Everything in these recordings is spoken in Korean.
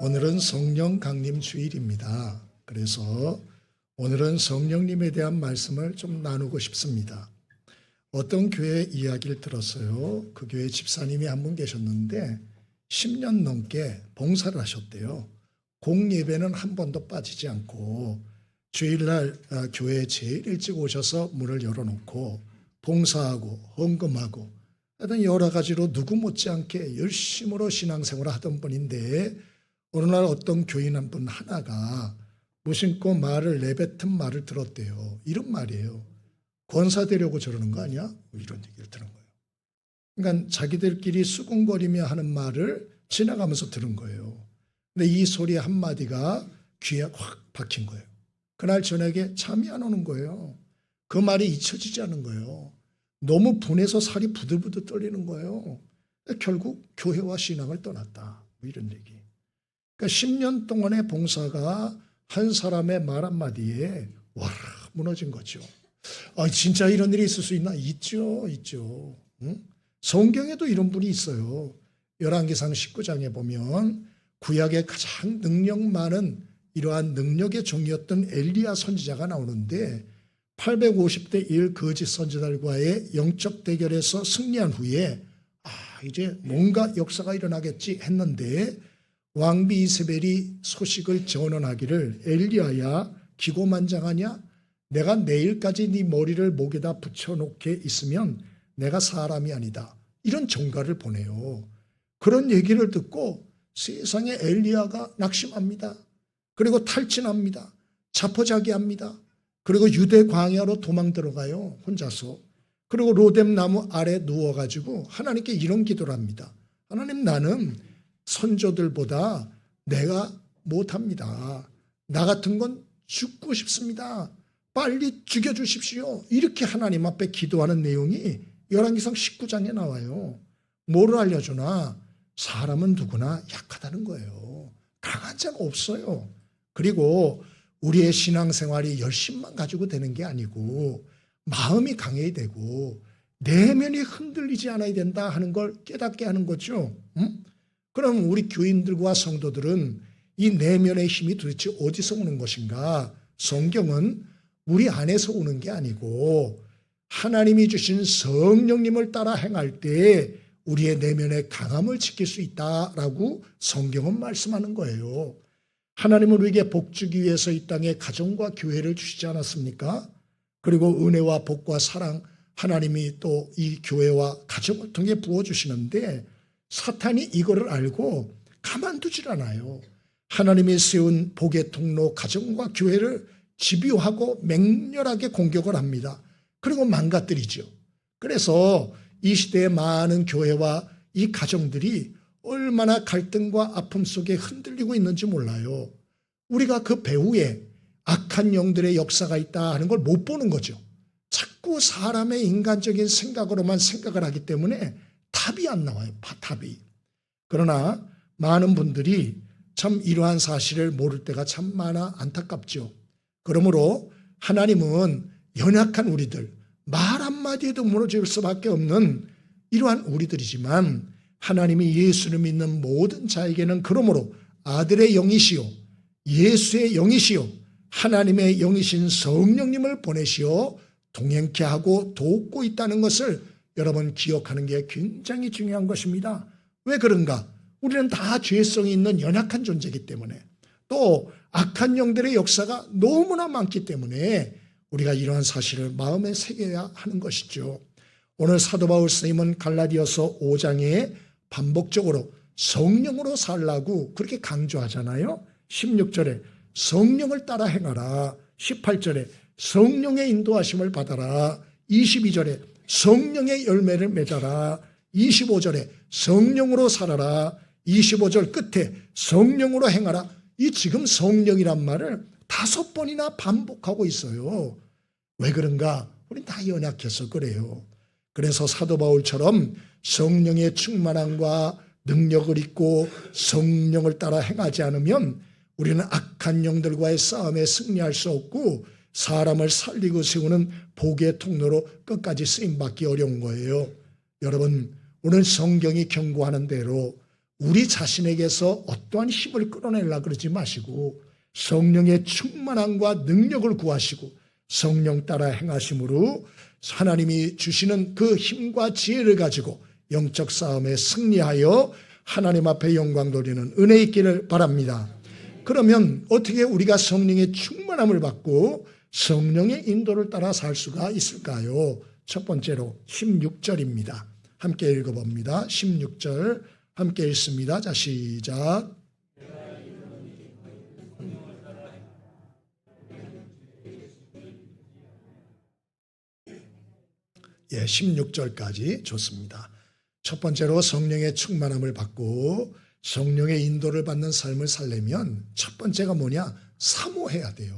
오늘은 성령 강림 주일입니다. 그래서 오늘은 성령님에 대한 말씀을 좀 나누고 싶습니다. 어떤 교회 이야기를 들었어요. 그 교회 집사님이 한 분 계셨는데 10년 넘게 봉사를 하셨대요. 공예배는 한 번도 빠지지 않고 주일날 교회에 제일 일찍 오셔서 문을 열어놓고 봉사하고 헌금하고 하여튼 여러 가지로 누구 못지않게 열심으로 신앙생활을 하던 분인데 어느 날 어떤 교인 한 분 하나가 무심코 말을 내뱉은 말을 들었대요. 이런 말이에요. 권사되려고 저러는 거 아니야? 이런 얘기를 들은 거예요. 그러니까 자기들끼리 수군거리며 하는 말을 지나가면서 들은 거예요. 근데 이 소리 한마디가 귀에 확 박힌 거예요. 그날 저녁에 잠이 안 오는 거예요. 그 말이 잊혀지지 않은 거예요. 너무 분해서 살이 부들부들 떨리는 거예요. 결국 교회와 신앙을 떠났다. 이런 얘기. 그러니까 10년 동안의 봉사가 한 사람의 말 한마디에 와라 무너진 거죠. 진짜 이런 일이 있을 수 있나? 있죠. 응? 성경에도 이런 분이 있어요. 열왕기상 19장에 보면 구약의 가장 능력 많은 이러한 능력의 종이었던 엘리야 선지자가 나오는데 850대 1 거짓 선지자들과의 영적 대결에서 승리한 후에 이제 뭔가 역사가 일어나겠지 했는데 왕비 이세벨이 소식을 전언하기를 엘리야야 기고만장하냐? 내가 내일까지 네 머리를 목에다 붙여놓게 있으면 내가 사람이 아니다. 이런 전가를 보내요. 그런 얘기를 듣고 세상에 엘리야가 낙심합니다. 그리고 탈진합니다. 자포자기합니다. 그리고 유대 광야로 도망 들어가요. 혼자서. 그리고 로뎀 나무 아래 누워가지고 하나님께 이런 기도를 합니다. 하나님, 나는 선조들보다 내가 못합니다. 나 같은 건 죽고 싶습니다. 빨리 죽여주십시오. 이렇게 하나님 앞에 기도하는 내용이 열왕기상 19장에 나와요. 뭐를 알려주나? 사람은 누구나 약하다는 거예요. 강한 자가 없어요. 그리고 우리의 신앙생활이 열심만 가지고 되는 게 아니고 마음이 강해야 되고 내면이 흔들리지 않아야 된다 하는 걸 깨닫게 하는 거죠. 그럼 우리 교인들과 성도들은 이 내면의 힘이 도대체 어디서 오는 것인가? 성경은 우리 안에서 오는 게 아니고 하나님이 주신 성령님을 따라 행할 때 우리의 내면의 강함을 지킬 수 있다라고 성경은 말씀하는 거예요. 하나님은 우리에게 복 주기 위해서 이 땅에 가정과 교회를 주시지 않았습니까? 그리고 은혜와 복과 사랑 하나님이 또 이 교회와 가정을 통해 부어주시는데 사탄이 이거를 알고 가만두질 않아요. 하나님이 세운 복의 통로 가정과 교회를 집요하고 맹렬하게 공격을 합니다. 그리고 망가뜨리죠. 그래서 이 시대의 많은 교회와 이 가정들이 얼마나 갈등과 아픔 속에 흔들리고 있는지 몰라요. 우리가 그 배후에 악한 영들의 역사가 있다 하는 걸 못 보는 거죠. 자꾸 사람의 인간적인 생각으로만 생각을 하기 때문에 답이 안 나와요. 답이. 그러나 많은 분들이 참 이러한 사실을 모를 때가 참 많아 안타깝죠. 그러므로 하나님은 연약한 우리들, 말 한마디에도 무너질 수밖에 없는 이러한 우리들이지만 하나님이 예수를 믿는 모든 자에게는 그러므로 아들의 영이시요 예수의 영이시요 하나님의 영이신 성령님을 보내시어 동행케 하고 돕고 있다는 것을 여러분 기억하는 게 굉장히 중요한 것입니다. 왜 그런가? 우리는 다 죄성이 있는 연약한 존재이기 때문에 또 악한 영들의 역사가 너무나 많기 때문에 우리가 이러한 사실을 마음에 새겨야 하는 것이죠. 오늘 사도 바울 선생님은 갈라디아서 5장에 반복적으로 성령으로 살라고 그렇게 강조하잖아요. 16절에 성령을 따라 행하라. 18절에 성령의 인도하심을 받아라. 22절에 성령의 열매를 맺어라. 25절에 성령으로 살아라. 25절 끝에 성령으로 행하라. 이 지금 성령이란 말을 5번이나 반복하고 있어요. 왜 그런가? 우린 다 연약해서 그래요. 그래서 사도 바울처럼 성령의 충만함과 능력을 입고 성령을 따라 행하지 않으면 우리는 악한 영들과의 싸움에 승리할 수 없고 사람을 살리고 세우는 복의 통로로 끝까지 쓰임받기 어려운 거예요. 여러분, 오늘 성경이 경고하는 대로 우리 자신에게서 어떠한 힘을 끌어내려고 그러지 마시고 성령의 충만함과 능력을 구하시고 성령 따라 행하심으로 하나님이 주시는 그 힘과 지혜를 가지고 영적 싸움에 승리하여 하나님 앞에 영광 돌리는 은혜 있기를 바랍니다. 그러면 어떻게 우리가 성령의 충만함을 받고 성령의 인도를 따라 살 수가 있을까요? 첫 번째로 16절입니다. 함께 읽어봅니다. 16절 함께 읽습니다. 자, 시작. 예, 16절까지 좋습니다. 첫 번째로 성령의 충만함을 받고 성령의 인도를 받는 삶을 살려면 첫 번째가 뭐냐? 사모해야 돼요.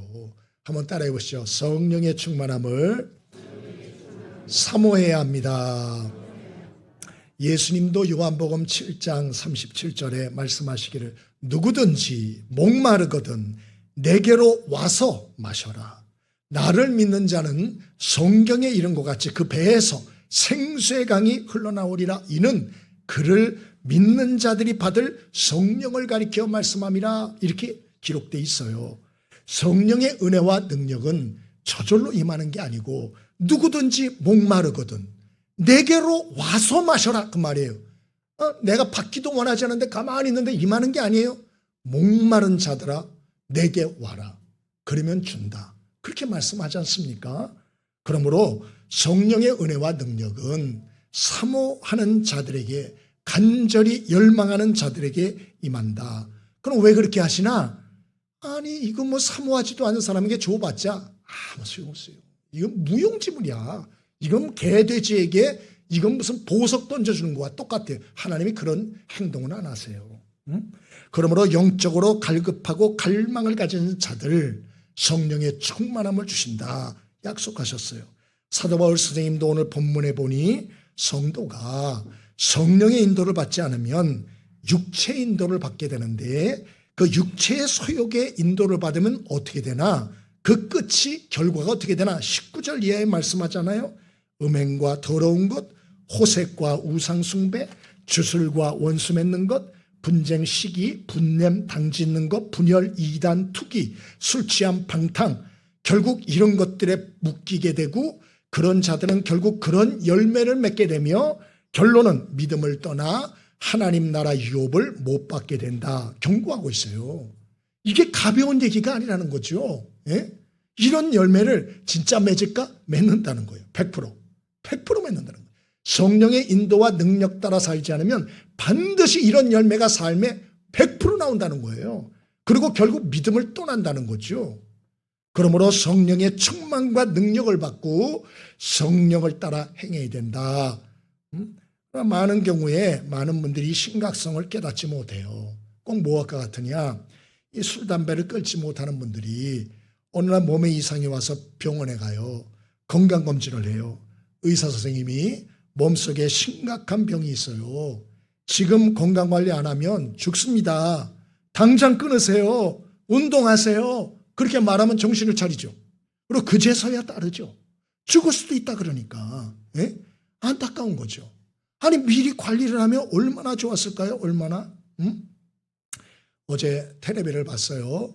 한번 따라해 보시죠. 성령의 충만함을 사모해야 합니다. 예수님도 요한복음 7장 37절에 말씀하시기를 누구든지 목마르거든 내게로 와서 마셔라. 나를 믿는 자는 성경에 이른 것 같이 그 배에서 생수의 강이 흘러나오리라. 이는 그를 믿는 자들이 받을 성령을 가리켜 말씀함이라. 이렇게 기록되어 있어요. 성령의 은혜와 능력은 저절로 임하는 게 아니고 누구든지 목마르거든 내게로 와서 마셔라 그 말이에요. 내가 받기도 원하지 않는데 가만히 있는데 임하는 게 아니에요. 목마른 자들아 내게 와라. 그러면 준다. 그렇게 말씀하지 않습니까? 그러므로 성령의 은혜와 능력은 사모하는 자들에게 간절히 열망하는 자들에게 임한다. 그럼 왜 그렇게 하시나? 아니 이거 뭐 사모하지도 않은 사람에게 줘봤자 아무 소용없어요. 이건 무용지물이야. 이건 개돼지에게 이건 무슨 보석 던져주는 거와 똑같아요. 하나님이 그런 행동은 안 하세요. 그러므로 영적으로 갈급하고 갈망을 가진 자들 성령의 충만함을 주신다 약속하셨어요. 사도 바울 선생님도 오늘 본문에 보니 성도가 성령의 인도를 받지 않으면 육체의 인도를 받게 되는데 그 육체의 소욕의 인도를 받으면 어떻게 되나? 그 끝이 결과가 어떻게 되나? 19절 이하에 말씀하잖아요. 음행과 더러운 것, 호색과 우상숭배, 주술과 원수 맺는 것, 분쟁, 시기, 분냄, 당짓는 것, 분열, 이단, 투기, 술 취함, 방탕. 결국 이런 것들에 묶이게 되고 그런 자들은 결국 그런 열매를 맺게 되며 결론은 믿음을 떠나 하나님 나라 유업을 못 받게 된다. 경고하고 있어요. 이게 가벼운 얘기가 아니라는 거죠. 예? 이런 열매를 진짜 맺을까? 맺는다는 거예요. 100%. 100% 맺는다는 거예요. 성령의 인도와 능력 따라 살지 않으면 반드시 이런 열매가 삶에 100% 나온다는 거예요. 그리고 결국 믿음을 떠난다는 거죠. 그러므로 성령의 충만과 능력을 받고 성령을 따라 행해야 된다. 많은 경우에 많은 분들이 심각성을 깨닫지 못해요. 꼭 무엇과 같으냐? 이 술, 담배를 끊지 못하는 분들이 어느 날 몸에 이상이 와서 병원에 가요. 건강검진을 해요. 의사 선생님이 몸속에 심각한 병이 있어요. 지금 건강관리 안 하면 죽습니다. 당장 끊으세요. 운동하세요. 그렇게 말하면 정신을 차리죠. 그리고 그제서야 따르죠. 죽을 수도 있다 그러니까. 예? 안타까운 거죠. 아니 미리 관리를 하면 얼마나 좋았을까요? 얼마나? 어제 텔레비를 봤어요.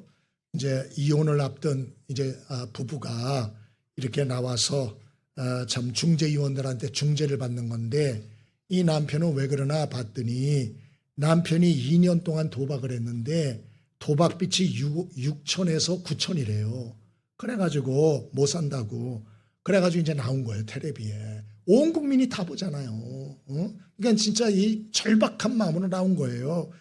이제 이혼을 앞둔 이제 부부가 이렇게 나와서 참 중재위원들한테 중재를 받는 건데 이 남편은 왜 그러나 봤더니 남편이 2년 동안 도박을 했는데 도박빚이 6천에서 9천이래요. 그래가지고 못 산다고. 그래가지고 이제 나온 거예요. 텔레비에. 온 국민이 다 보잖아요. 그러니까 진짜 이 절박한 마음으로 나온 거예요.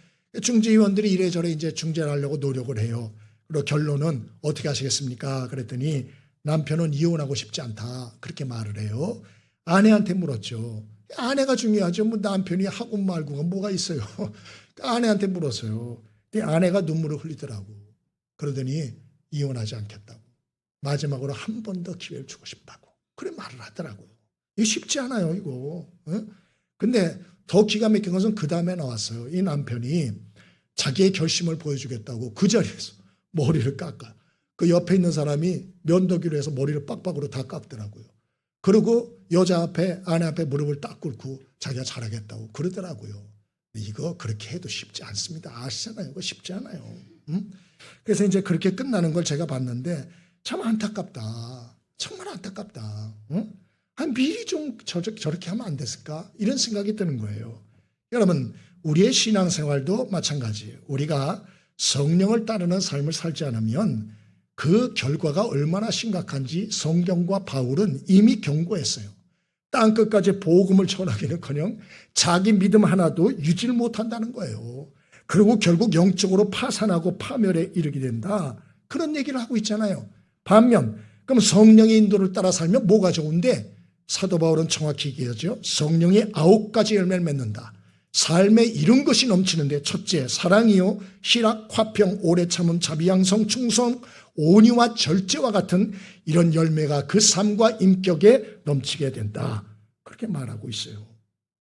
중재위원들이 이래저래 이제 중재를 하려고 노력을 해요. 그리고 결론은 어떻게 하시겠습니까? 그랬더니 남편은 이혼하고 싶지 않다. 그렇게 말을 해요. 아내한테 물었죠. 아내가 중요하죠. 뭐 남편이 하고 말고가 뭐가 있어요. 아내한테 물었어요. 근데 아내가 눈물을 흘리더라고. 그러더니 이혼하지 않겠다고. 마지막으로 한 번 더 기회를 주고 싶다고. 그래 말을 하더라고요. 이거 쉽지 않아요, 이거. 근데 더 기가 막힌 것은 그 다음에 나왔어요. 이 남편이 자기의 결심을 보여주겠다고 그 자리에서 머리를 깎아. 그 옆에 있는 사람이 면도기로 해서 머리를 빡빡으로 다 깎더라고요. 그리고 여자 앞에, 아내 앞에 무릎을 딱 꿇고 자기가 잘하겠다고 그러더라고요. 이거 그렇게 해도 쉽지 않습니다. 아시잖아요. 이거 쉽지 않아요. 그래서 이제 그렇게 끝나는 걸 제가 봤는데 참 안타깝다. 정말 안타깝다. 미리 좀 저렇게 하면 안 됐을까? 이런 생각이 드는 거예요. 여러분, 우리의 신앙생활도 마찬가지예요. 우리가 성령을 따르는 삶을 살지 않으면 그 결과가 얼마나 심각한지 성경과 바울은 이미 경고했어요. 땅끝까지 복음을 전하기는커녕 자기 믿음 하나도 유지를 못한다는 거예요. 그리고 결국 영적으로 파산하고 파멸에 이르게 된다. 그런 얘기를 하고 있잖아요. 반면 그럼 성령의 인도를 따라 살면 뭐가 좋은데, 사도 바울은 정확히 얘기하죠. 성령이 9가지 열매를 맺는다. 삶에 이런 것이 넘치는데, 첫째 사랑이요, 희락, 화평, 오래 참음, 자비, 양성, 충성, 온유와 절제와 같은 이런 열매가 그 삶과 인격에 넘치게 된다. 그렇게 말하고 있어요.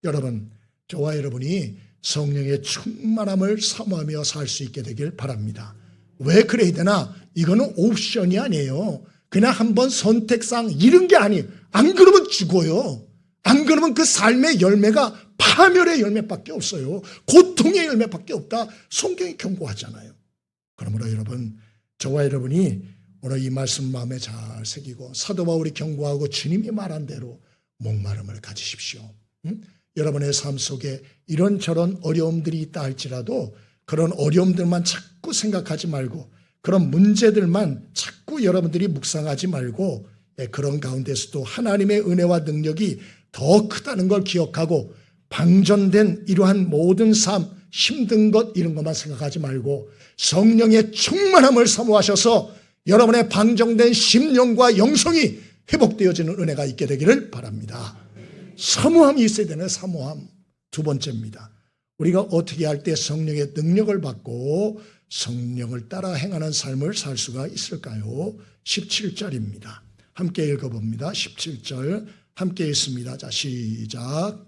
여러분, 저와 여러분이 성령의 충만함을 사모하며 살 수 있게 되길 바랍니다. 왜 그래야 되나? 이거는 옵션이 아니에요. 그냥 한번 선택상 이런 게 아니에요. 안 그러면 죽어요. 안 그러면 그 삶의 열매가 파멸의 열매밖에 없어요. 고통의 열매밖에 없다. 성경이 경고하잖아요. 그러므로 여러분, 저와 여러분이 오늘 이 말씀 마음에 잘 새기고 사도 바울이 경고하고 주님이 말한 대로 목마름을 가지십시오. 여러분의 삶 속에 이런저런 어려움들이 있다 할지라도 그런 어려움들만 자꾸 생각하지 말고, 그런 문제들만 자꾸 여러분들이 묵상하지 말고, 그런 가운데서도 하나님의 은혜와 능력이 더 크다는 걸 기억하고, 방전된 이러한 모든 삶, 힘든 것 이런 것만 생각하지 말고 성령의 충만함을 사모하셔서 여러분의 방정된 심령과 영성이 회복되어지는 은혜가 있게 되기를 바랍니다. 사모함이 있어야 되는 사모함. 두 번째입니다. 우리가 어떻게 할 때 성령의 능력을 받고 성령을 따라 행하는 삶을 살 수가 있을까요? 17절입니다. 함께 읽어봅니다. 17절 함께 읽습니다. 자, 시작.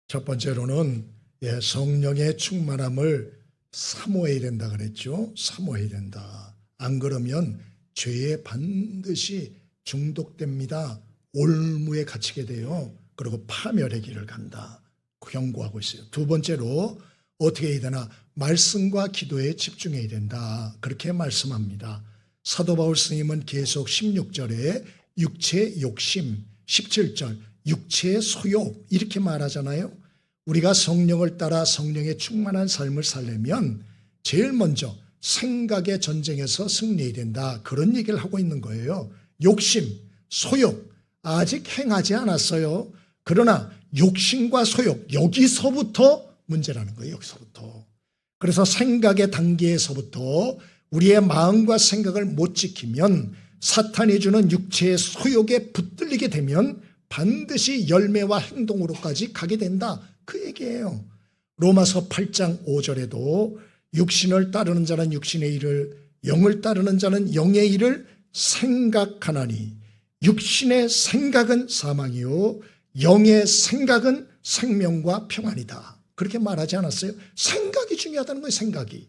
첫 번째로는 성령의 충만함을 사모해야 된다 그랬죠. 사모해야 된다. 안 그러면 죄에 반드시 중독됩니다. 올무에 갇히게 돼요. 그리고 파멸의 길을 간다. 경고하고 있어요. 두 번째로 어떻게 해야 되나? 말씀과 기도에 집중해야 된다. 그렇게 말씀합니다. 사도 바울 스님은 계속 16절에 육체의 욕심, 17절 육체의 소욕 이렇게 말하잖아요. 우리가 성령을 따라 성령의 충만한 삶을 살려면 제일 먼저 생각의 전쟁에서 승리해야 된다. 그런 얘기를 하고 있는 거예요. 욕심, 소욕 아직 행하지 않았어요. 그러나 욕심과 소욕 여기서부터 문제라는 거예요. 여기서부터. 그래서 생각의 단계에서부터 우리의 마음과 생각을 못 지키면 사탄이 주는 육체의 소욕에 붙들리게 되면 반드시 열매와 행동으로까지 가게 된다. 그 얘기예요. 로마서 8장 5절에도 육신을 따르는 자는 육신의 일을, 영을 따르는 자는 영의 일을 생각하나니 육신의 생각은 사망이요 영의 생각은 생명과 평안이다. 그렇게 말하지 않았어요? 생각이 중요하다는 거예요. 생각이.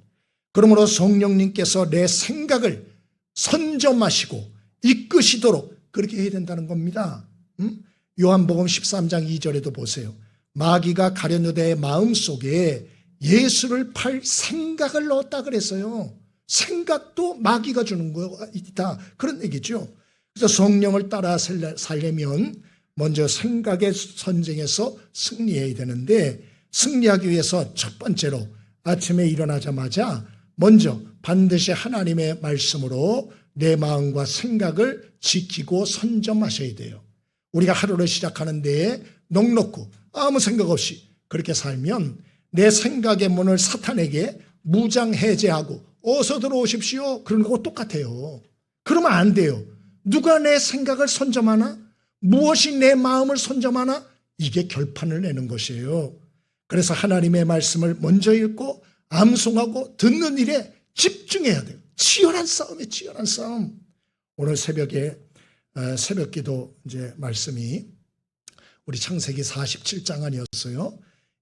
그러므로 성령님께서 내 생각을 선점하시고 이끄시도록 그렇게 해야 된다는 겁니다. 요한복음 13장 2절에도 보세요. 마귀가 가룟유다의 마음속에 예수를 팔 생각을 넣었다 그랬어요. 생각도 마귀가 주는 거다. 그런 얘기죠. 그래서 성령을 따라 살려면 먼저 생각의 전쟁에서 승리해야 되는데, 승리하기 위해서 첫 번째로 아침에 일어나자마자 먼저 반드시 하나님의 말씀으로 내 마음과 생각을 지키고 선점하셔야 돼요. 우리가 하루를 시작하는 데에 넉넉고 아무 생각 없이 그렇게 살면 내 생각의 문을 사탄에게 무장해제하고 어서 들어오십시오 그런 거하고 똑같아요. 그러면 안 돼요. 누가 내 생각을 선점하나? 무엇이 내 마음을 선점하나? 이게 결판을 내는 것이에요. 그래서 하나님의 말씀을 먼저 읽고 암송하고 듣는 일에 집중해야 돼요. 치열한 싸움이에요. 치열한 싸움. 오늘 새벽에 새벽기도 이제 말씀이 우리 창세기 47장 아니었어요.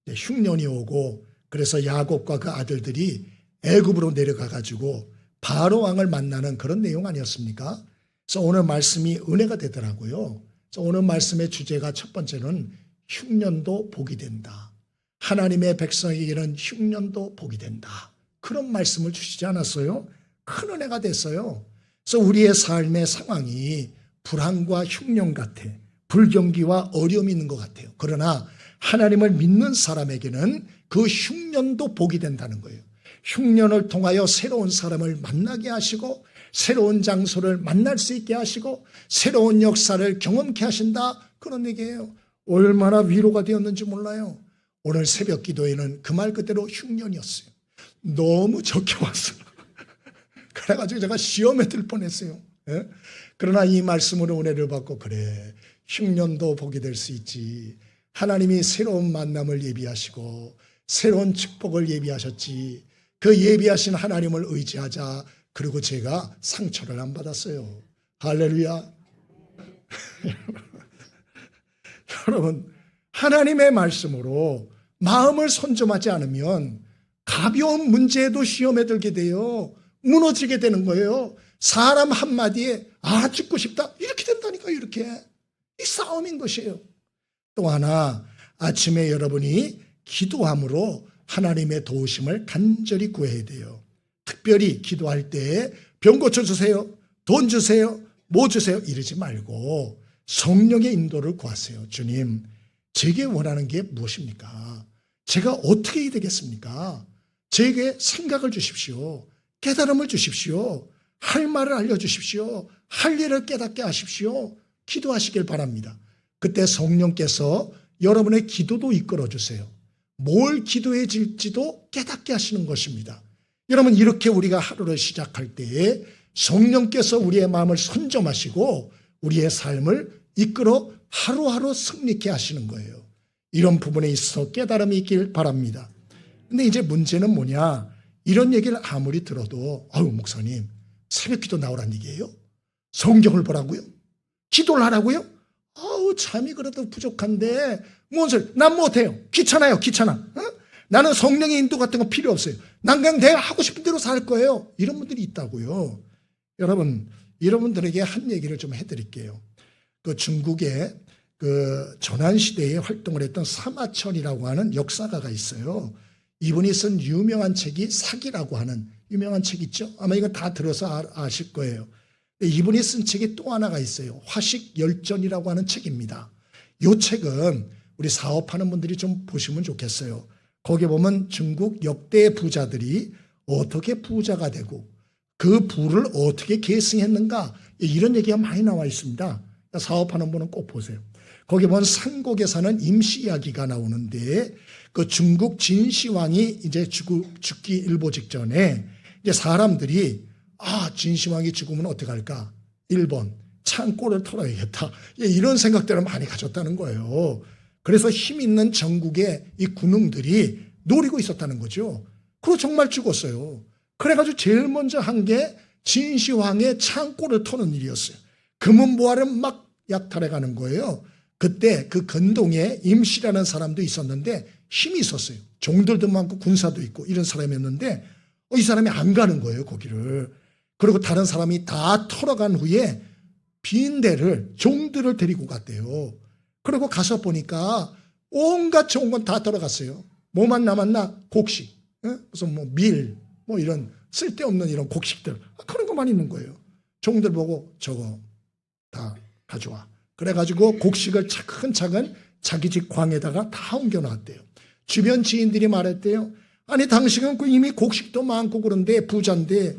흉년이 오고 그래서 야곱과 그 아들들이 애굽으로 내려가 가지고 바로 왕을 만나는 그런 내용 아니었습니까? 그래서 오늘 말씀이 은혜가 되더라고요. 그래서 오늘 말씀의 주제가 첫 번째는 흉년도 복이 된다. 하나님의 백성에게는 흉년도 복이 된다. 그런 말씀을 주시지 않았어요? 큰 은혜가 됐어요. 그래서 우리의 삶의 상황이 불안과 흉년 같아. 불경기와 어려움이 있는 것 같아요. 그러나 하나님을 믿는 사람에게는 그 흉년도 복이 된다는 거예요. 흉년을 통하여 새로운 사람을 만나게 하시고 새로운 장소를 만날 수 있게 하시고 새로운 역사를 경험케 하신다. 그런 얘기예요. 얼마나 위로가 되었는지 몰라요. 오늘 새벽 기도에는 그 말 그대로 흉년이었어요. 너무 적게 왔어요. 그래가지고 제가 시험에 들 뻔했어요. 예? 그러나 이 말씀으로 은혜를 받고 그래 흉년도 복이 될 수 있지. 하나님이 새로운 만남을 예비하시고 새로운 축복을 예비하셨지. 그 예비하신 하나님을 의지하자. 그리고 제가 상처를 안 받았어요. 할렐루야. 여러분 하나님의 말씀으로 마음을 선점하지 않으면 가벼운 문제에도 시험에 들게 돼요. 무너지게 되는 거예요. 사람 한마디에 죽고 싶다 이렇게 된다니까요. 이렇게 이 싸움인 것이에요. 또 하나 아침에 여러분이 기도함으로 하나님의 도우심을 간절히 구해야 돼요. 특별히 기도할 때 병 고쳐주세요, 돈 주세요, 뭐 주세요 이러지 말고 성령의 인도를 구하세요. 주님 제게 원하는 게 무엇입니까? 제가 어떻게 해야 되겠습니까? 제게 생각을 주십시오. 깨달음을 주십시오. 할 말을 알려주십시오. 할 일을 깨닫게 하십시오. 기도하시길 바랍니다. 그때 성령께서 여러분의 기도도 이끌어주세요. 뭘 기도해 질지도 깨닫게 하시는 것입니다. 여러분 이렇게 우리가 하루를 시작할 때에 성령께서 우리의 마음을 선점하시고 우리의 삶을 이끌어 하루하루 승리케 하시는 거예요. 이런 부분에 있어서 깨달음이 있길 바랍니다. 근데 이제 문제는 뭐냐? 이런 얘기를 아무리 들어도 목사님 새벽 기도 나오란 얘기예요? 성경을 보라고요? 기도를 하라고요? 잠이 그래도 부족한데 뭔 소리? 난 못해요. 귀찮아요. 귀찮아. 어? 나는 성령의 인도 같은 거 필요 없어요. 난 그냥 내가 하고 싶은 대로 살 거예요. 이런 분들이 있다고요. 여러분 여러분들에게 한 얘기를 좀 해드릴게요. 그 중국의 그 전환시대에 활동을 했던 사마천이라고 하는 역사가가 있어요. 이분이 쓴 유명한 책이 사기라고 하는 유명한 책 있죠. 아마 이거 다 들어서 아실 거예요. 이분이 쓴 책이 또 하나가 있어요. 화식열전이라고 하는 책입니다. 이 책은 우리 사업하는 분들이 좀 보시면 좋겠어요. 거기 보면 중국 역대 부자들이 어떻게 부자가 되고 그 부를 어떻게 계승했는가 이런 얘기가 많이 나와 있습니다. 사업하는 분은 꼭 보세요. 거기 보면 삼국에 사는 임시 이야기가 나오는데 그 중국 진시황이 이제 죽기 일보 직전에 이제 사람들이 진시황이 죽으면 어떡할까? 1번 창고를 털어야겠다. 이런 생각들을 많이 가졌다는 거예요. 그래서 힘 있는 전국의 이 군웅들이 노리고 있었다는 거죠. 그리고 정말 죽었어요. 그래가지고 제일 먼저 한 게 진시황의 창고를 터는 일이었어요. 금은보화를 막 약탈해 가는 거예요. 그때 그 근동에 임시라는 사람도 있었는데 힘이 있었어요. 종들도 많고 군사도 있고 이런 사람이었는데 이 사람이 안 가는 거예요. 거기를. 그리고 다른 사람이 다 털어간 후에 빈 데를 종들을 데리고 갔대요. 그리고 가서 보니까 온갖 좋은 건 다 들어갔어요. 뭐만 남았나? 곡식. 무슨 밀, 이런 쓸데없는 이런 곡식들. 그런 것만 있는 거예요. 종들 보고 저거 다 가져와. 그래가지고 곡식을 차근차근 자기 집 광에다가 다 옮겨놨대요. 주변 지인들이 말했대요. 아니 당신은 이미 곡식도 많고 그런데 부자인데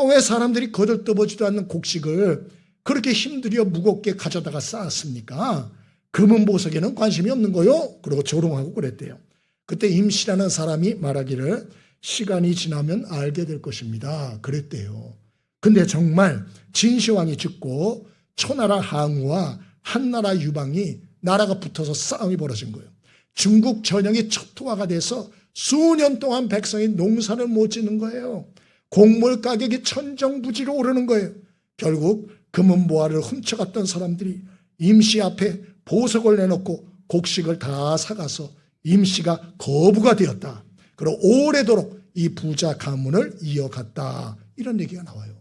왜 사람들이 거들떠보지도 않는 곡식을 그렇게 힘들여 무겁게 가져다가 쌓았습니까? 금은보석에는 관심이 없는 거요? 그러고 조롱하고 그랬대요. 그때 임시라는 사람이 말하기를 시간이 지나면 알게 될 것입니다. 그랬대요. 근데 정말 진시황이 죽고 초나라 항우와 한나라 유방이 나라가 붙어서 싸움이 벌어진 거예요. 중국 전역이 초토화가 돼서 수년 동안 백성이 농사를 못 짓는 거예요. 곡물 가격이 천정부지로 오르는 거예요. 결국 금은보화를 훔쳐갔던 사람들이 임시 앞에 보석을 내놓고 곡식을 다 사가서 임시가 거부가 되었다. 그리고 오래도록 이 부자 가문을 이어갔다. 이런 얘기가 나와요.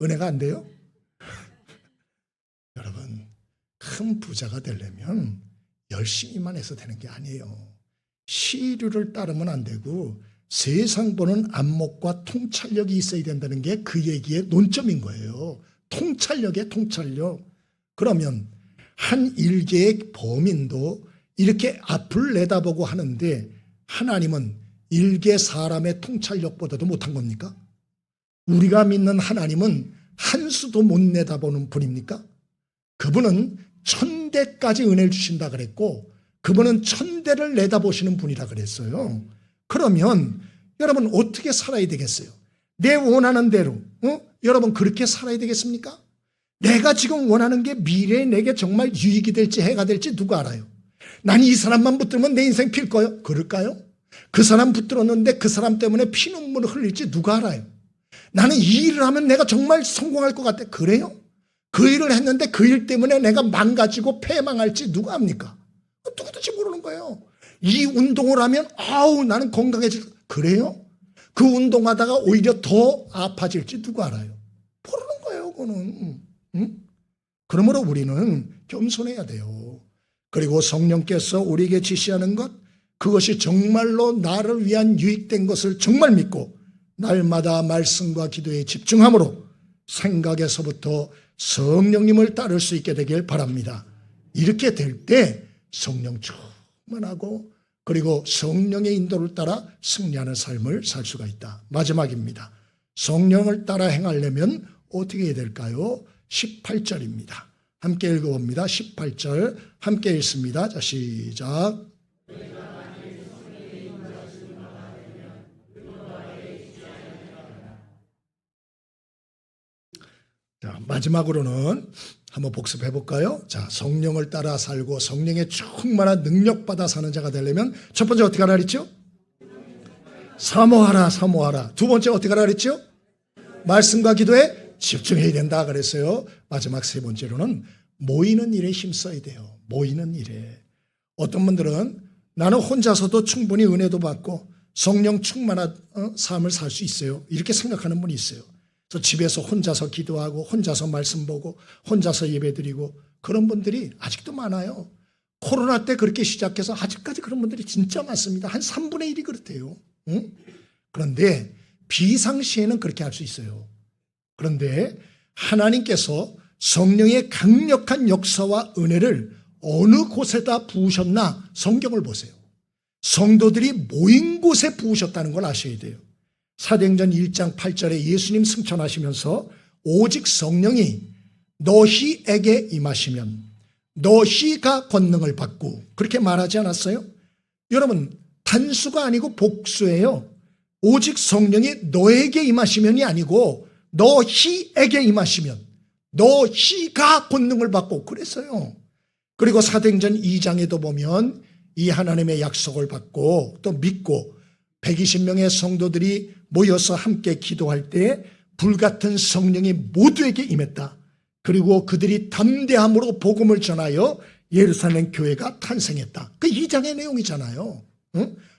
은혜가 안 돼요? 여러분, 큰 부자가 되려면 열심히만 해서 되는 게 아니에요. 시류를 따르면 안 되고 세상 보는 안목과 통찰력이 있어야 된다는 게 그 얘기의 논점인 거예요. 통찰력에 통찰력. 그러면 한 일개의 범인도 이렇게 앞을 내다보고 하는데 하나님은 일개 사람의 통찰력보다도 못한 겁니까? 우리가 믿는 하나님은 한 수도 못 내다보는 분입니까? 그분은 천대까지 은혜를 주신다 그랬고 그분은 천대를 내다보시는 분이라 그랬어요. 그러면 여러분 어떻게 살아야 되겠어요? 내 원하는 대로 여러분 그렇게 살아야 되겠습니까? 내가 지금 원하는 게 미래에 내게 정말 유익이 될지 해가 될지 누가 알아요? 난 이 사람만 붙들면 내 인생 필 거예요? 그럴까요? 그 사람 붙들었는데 그 사람 때문에 피눈물을 흘릴지 누가 알아요? 나는 이 일을 하면 내가 정말 성공할 것 같아. 그래요? 그 일을 했는데 그 일 때문에 내가 망가지고 패망할지 누가 압니까? 누구든지 모르는 거예요. 이 운동을 하면 나는 건강해질. 그래요? 그 운동하다가 오히려 더 아파질지 누가 알아요? 모르는 거예요. 그거는. 그러므로 우리는 겸손해야 돼요. 그리고 성령께서 우리에게 지시하는 것, 그것이 정말로 나를 위한 유익된 것을 정말 믿고 날마다 말씀과 기도에 집중함으로 생각에서부터 성령님을 따를 수 있게 되길 바랍니다. 이렇게 될 때 성령 충만하고 그리고 성령의 인도를 따라 승리하는 삶을 살 수가 있다. 마지막입니다. 성령을 따라 행하려면 어떻게 해야 될까요? 18절입니다. 함께 읽어봅니다. 18절 함께 읽습니다. 자, 시작. 자, 마지막으로는 한번 복습해 볼까요? 자, 성령을 따라 살고 성령의 충만한 능력 받아 사는 자가 되려면 첫 번째 어떻게 하라 그랬죠? 사모하라, 사모하라. 두 번째 어떻게 하라 그랬죠? 말씀과 기도에 집중해야 된다 그랬어요. 마지막 세 번째로는 모이는 일에 힘써야 돼요. 모이는 일에. 어떤 분들은 나는 혼자서도 충분히 은혜도 받고 성령 충만한 삶을 살 수 있어요. 이렇게 생각하는 분이 있어요. 그래서 집에서 혼자서 기도하고 혼자서 말씀 보고 혼자서 예배드리고 그런 분들이 아직도 많아요. 코로나 때 그렇게 시작해서 아직까지 그런 분들이 진짜 많습니다. 한 3분의 1이 그렇대요. 그런데 비상시에는 그렇게 할 수 있어요. 그런데 하나님께서 성령의 강력한 역사와 은혜를 어느 곳에다 부으셨나 성경을 보세요. 성도들이 모인 곳에 부으셨다는 걸 아셔야 돼요. 사도행전 1장 8절에 예수님 승천하시면서 오직 성령이 너희에게 임하시면 너희가 권능을 받고 그렇게 말하지 않았어요? 여러분 단수가 아니고 복수예요. 오직 성령이 너에게 임하시면이 아니고 너희에게 임하시면 너희가 권능을 받고 그랬어요. 그리고 사도행전 2장에도 보면 이 하나님의 약속을 받고 또 믿고 120명의 성도들이 모여서 함께 기도할 때 불같은 성령이 모두에게 임했다. 그리고 그들이 담대함으로 복음을 전하여 예루살렘 교회가 탄생했다. 그 2장의 내용이잖아요.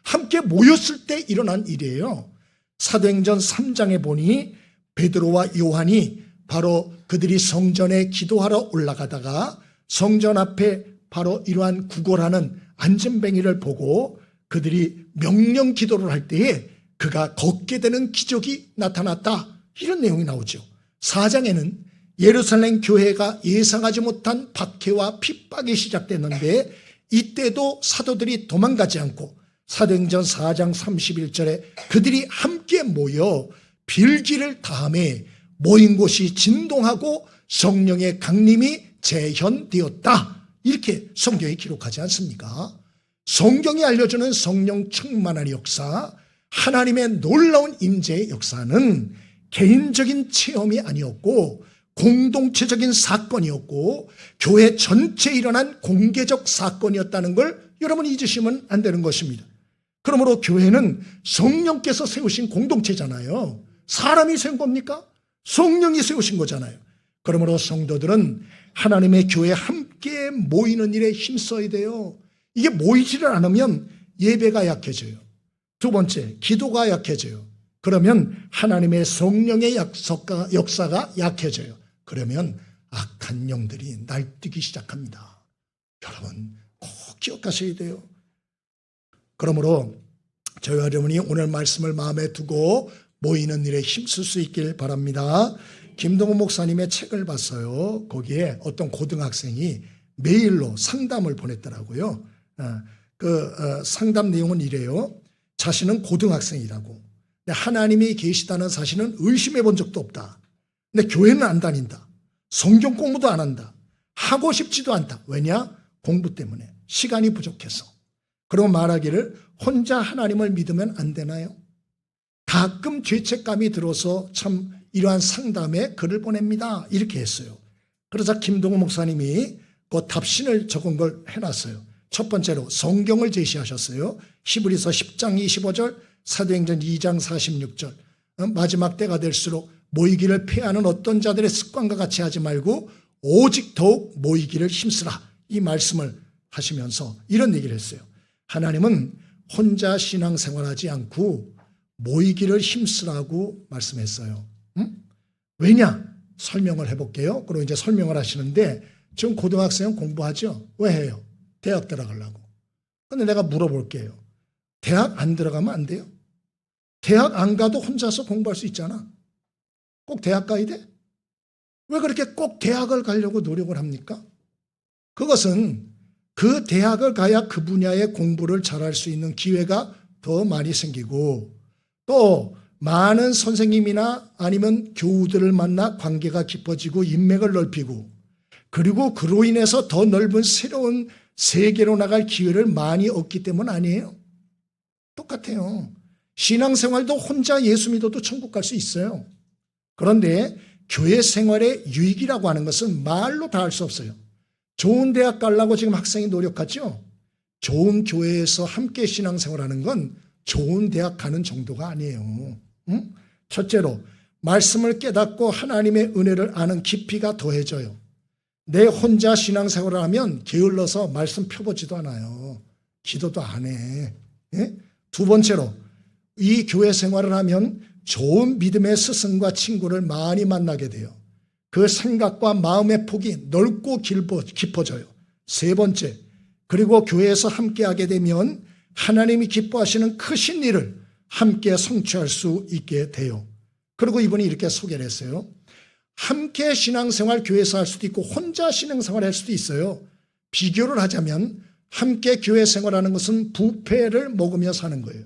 함께 모였을 때 일어난 일이에요. 사도행전 3장에 보니 베드로와 요한이 바로 그들이 성전에 기도하러 올라가다가 성전 앞에 바로 이러한 구걸하는 안전뱅이를 보고 그들이 명령 기도를 할 때에 그가 걷게 되는 기적이 나타났다. 이런 내용이 나오죠. 4장에는 예루살렘 교회가 예상하지 못한 박해와 핍박이 시작됐는데 이때도 사도들이 도망가지 않고 사도행전 4장 31절에 그들이 함께 모여 빌기를 다함에 모인 곳이 진동하고 성령의 강림이 재현되었다. 이렇게 성경이 기록하지 않습니까? 성경이 알려주는 성령 충만한 역사, 하나님의 놀라운 임재의 역사는 개인적인 체험이 아니었고 공동체적인 사건이었고 교회 전체에 일어난 공개적 사건이었다는 걸 여러분 잊으시면 안 되는 것입니다. 그러므로 교회는 성령께서 세우신 공동체잖아요. 사람이 세운 겁니까? 성령이 세우신 거잖아요. 그러므로 성도들은 하나님의 교회에 함께 모이는 일에 힘써야 돼요. 이게 모이지를 않으면 예배가 약해져요. 두 번째, 기도가 약해져요. 그러면 하나님의 성령의 역사가 약해져요. 그러면 악한 영들이 날뛰기 시작합니다. 여러분 꼭 기억하셔야 돼요. 그러므로 저희와 여러분이 오늘 말씀을 마음에 두고 모이는 일에 힘쓸 수 있길 바랍니다. 김동훈 목사님의 책을 봤어요. 거기에 어떤 고등학생이 메일로 상담을 보냈더라고요. 상담 내용은 이래요. 자신은 고등학생이라고. 근데 하나님이 계시다는 사실은 의심해 본 적도 없다. 근데 교회는 안 다닌다. 성경 공부도 안 한다. 하고 싶지도 않다. 왜냐? 공부 때문에. 시간이 부족해서. 그리고 말하기를 혼자 하나님을 믿으면 안 되나요? 가끔 죄책감이 들어서 참 이러한 상담에 글을 보냅니다. 이렇게 했어요. 그러자 김동훈 목사님이 그 답신을 적은 걸 해놨어요. 첫 번째로 성경을 제시하셨어요. 히브리서 10장 25절, 사도행전 2장 46절. 마지막 때가 될수록 모이기를 패하는 어떤 자들의 습관과 같이 하지 말고 오직 더욱 모이기를 힘쓰라. 이 말씀을 하시면서 이런 얘기를 했어요. 하나님은 혼자 신앙생활하지 않고 모이기를 힘쓰라고 말씀했어요. 왜냐? 설명을 해볼게요. 그리고 이제 설명을 하시는데 지금 고등학생은 공부하죠? 왜 해요? 대학 들어가려고. 근데 내가 물어볼게요. 대학 안 들어가면 안 돼요? 대학 안 가도 혼자서 공부할 수 있잖아. 꼭 대학 가야 돼? 왜 그렇게 꼭 대학을 가려고 노력을 합니까? 그것은 그 대학을 가야 그 분야의 공부를 잘할 수 있는 기회가 더 많이 생기고 또 많은 선생님이나 아니면 교우들을 만나 관계가 깊어지고 인맥을 넓히고 그리고 그로 인해서 더 넓은 새로운 세계로 나갈 기회를 많이 얻기 때문 아니에요? 똑같아요. 신앙생활도 혼자 예수 믿어도 천국 갈 수 있어요. 그런데 교회 생활의 유익이라고 하는 것은 말로 다 할 수 없어요. 좋은 대학 가려고 지금 학생이 노력하죠. 좋은 교회에서 함께 신앙생활하는 건 좋은 대학 가는 정도가 아니에요. 첫째로 말씀을 깨닫고 하나님의 은혜를 아는 깊이가 더해져요. 내 혼자 신앙생활을 하면 게을러서 말씀 펴보지도 않아요. 기도도 안 해. 두 번째로 이 교회 생활을 하면 좋은 믿음의 스승과 친구를 많이 만나게 돼요. 그 생각과 마음의 폭이 넓고 깊어져요. 세 번째, 그리고 교회에서 함께하게 되면 하나님이 기뻐하시는 크신 일을 함께 성취할 수 있게 돼요. 그리고 이분이 이렇게 소개를 했어요. 함께 신앙생활 교회에서 할 수도 있고 혼자 신앙생활 할 수도 있어요. 비교를 하자면 함께 교회 생활하는 것은 뷔페를 먹으며 사는 거예요.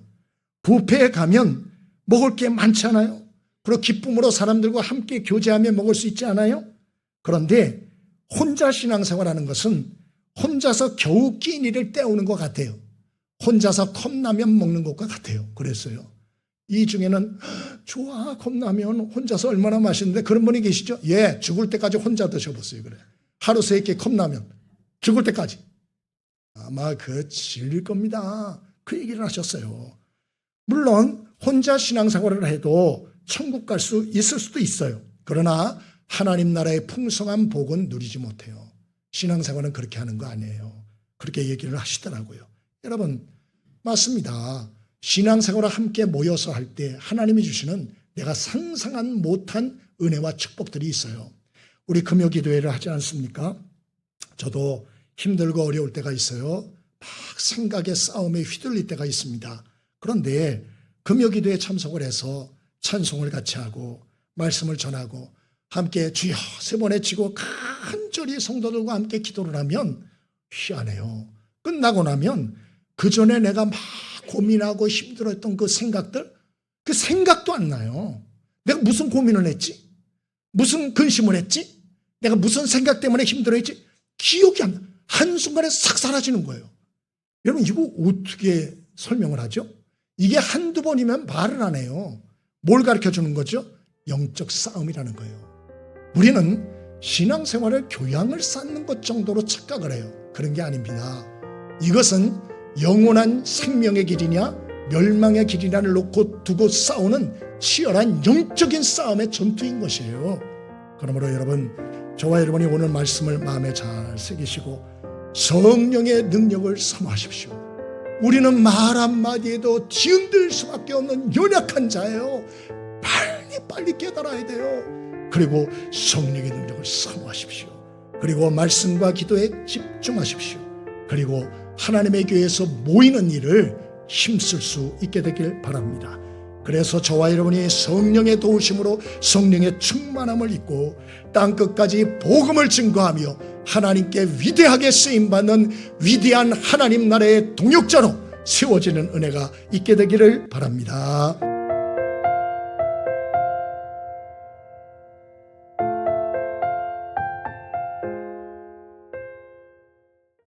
뷔페에 가면 먹을 게 많잖아요. 그리고 기쁨으로 사람들과 함께 교제하며 먹을 수 있지 않아요? 그런데 혼자 신앙생활하는 것은 혼자서 겨우 끼니를 때우는 것 같아요. 혼자서 컵라면 먹는 것과 같아요. 그랬어요. 이 중에는 좋아 컵라면 혼자서 얼마나 맛있는데 그런 분이 계시죠? 예, 죽을 때까지 혼자 드셔보세요. 그래. 하루 3끼 컵라면 죽을 때까지. 아마 질릴 겁니다. 그 얘기를 하셨어요. 물론 혼자 신앙생활을 해도 천국 갈 수 있을 수도 있어요. 그러나 하나님 나라의 풍성한 복은 누리지 못해요. 신앙생활은 그렇게 하는 거 아니에요. 그렇게 얘기를 하시더라고요. 여러분 맞습니다. 신앙생활을 함께 모여서 할 때 하나님이 주시는 내가 상상한 못한 은혜와 축복들이 있어요. 우리 금요기도회를 하지 않습니까? 저도 힘들고 어려울 때가 있어요. 막 생각의 싸움에 휘둘릴 때가 있습니다. 그런데 금요기도에 참석을 해서 찬송을 같이 하고 말씀을 전하고 함께 주여 3번 외치고 간절히 성도들과 함께 기도를 하면 희한해요. 끝나고 나면 그 전에 내가 막 고민하고 힘들었던 그 생각들, 그 생각도 안 나요. 내가 무슨 고민을 했지? 무슨 근심을 했지? 내가 무슨 생각 때문에 힘들어했지? 기억이 안 나. 한순간에 싹 사라지는 거예요. 여러분 이거 어떻게 설명을 하죠? 이게 한두 번이면 말을 안 해요. 뭘 가르쳐 주는 거죠? 영적 싸움이라는 거예요. 우리는 신앙생활을 교양을 쌓는 것 정도로 착각을 해요. 그런 게 아닙니다. 이것은 영원한 생명의 길이냐 멸망의 길이냐를 놓고 두고 싸우는 치열한 영적인 싸움의 전투인 것이에요. 그러므로 여러분 저와 여러분이 오늘 말씀을 마음에 잘 새기시고 성령의 능력을 사모하십시오. 우리는 말 한마디에도 뒤흔들 수밖에 없는 연약한 자예요. 빨리 깨달아야 돼요. 그리고 성령의 능력을 사모하십시오. 그리고 말씀과 기도에 집중하십시오. 그리고 하나님의 교회에서 모이는 일을 힘쓸 수 있게 되길 바랍니다. 그래서 저와 여러분이 성령의 도우심으로 성령의 충만함을 입고 땅끝까지 복음을 증거하며 하나님께 위대하게 쓰임받는 위대한 하나님 나라의 동역자로 세워지는 은혜가 있게 되기를 바랍니다.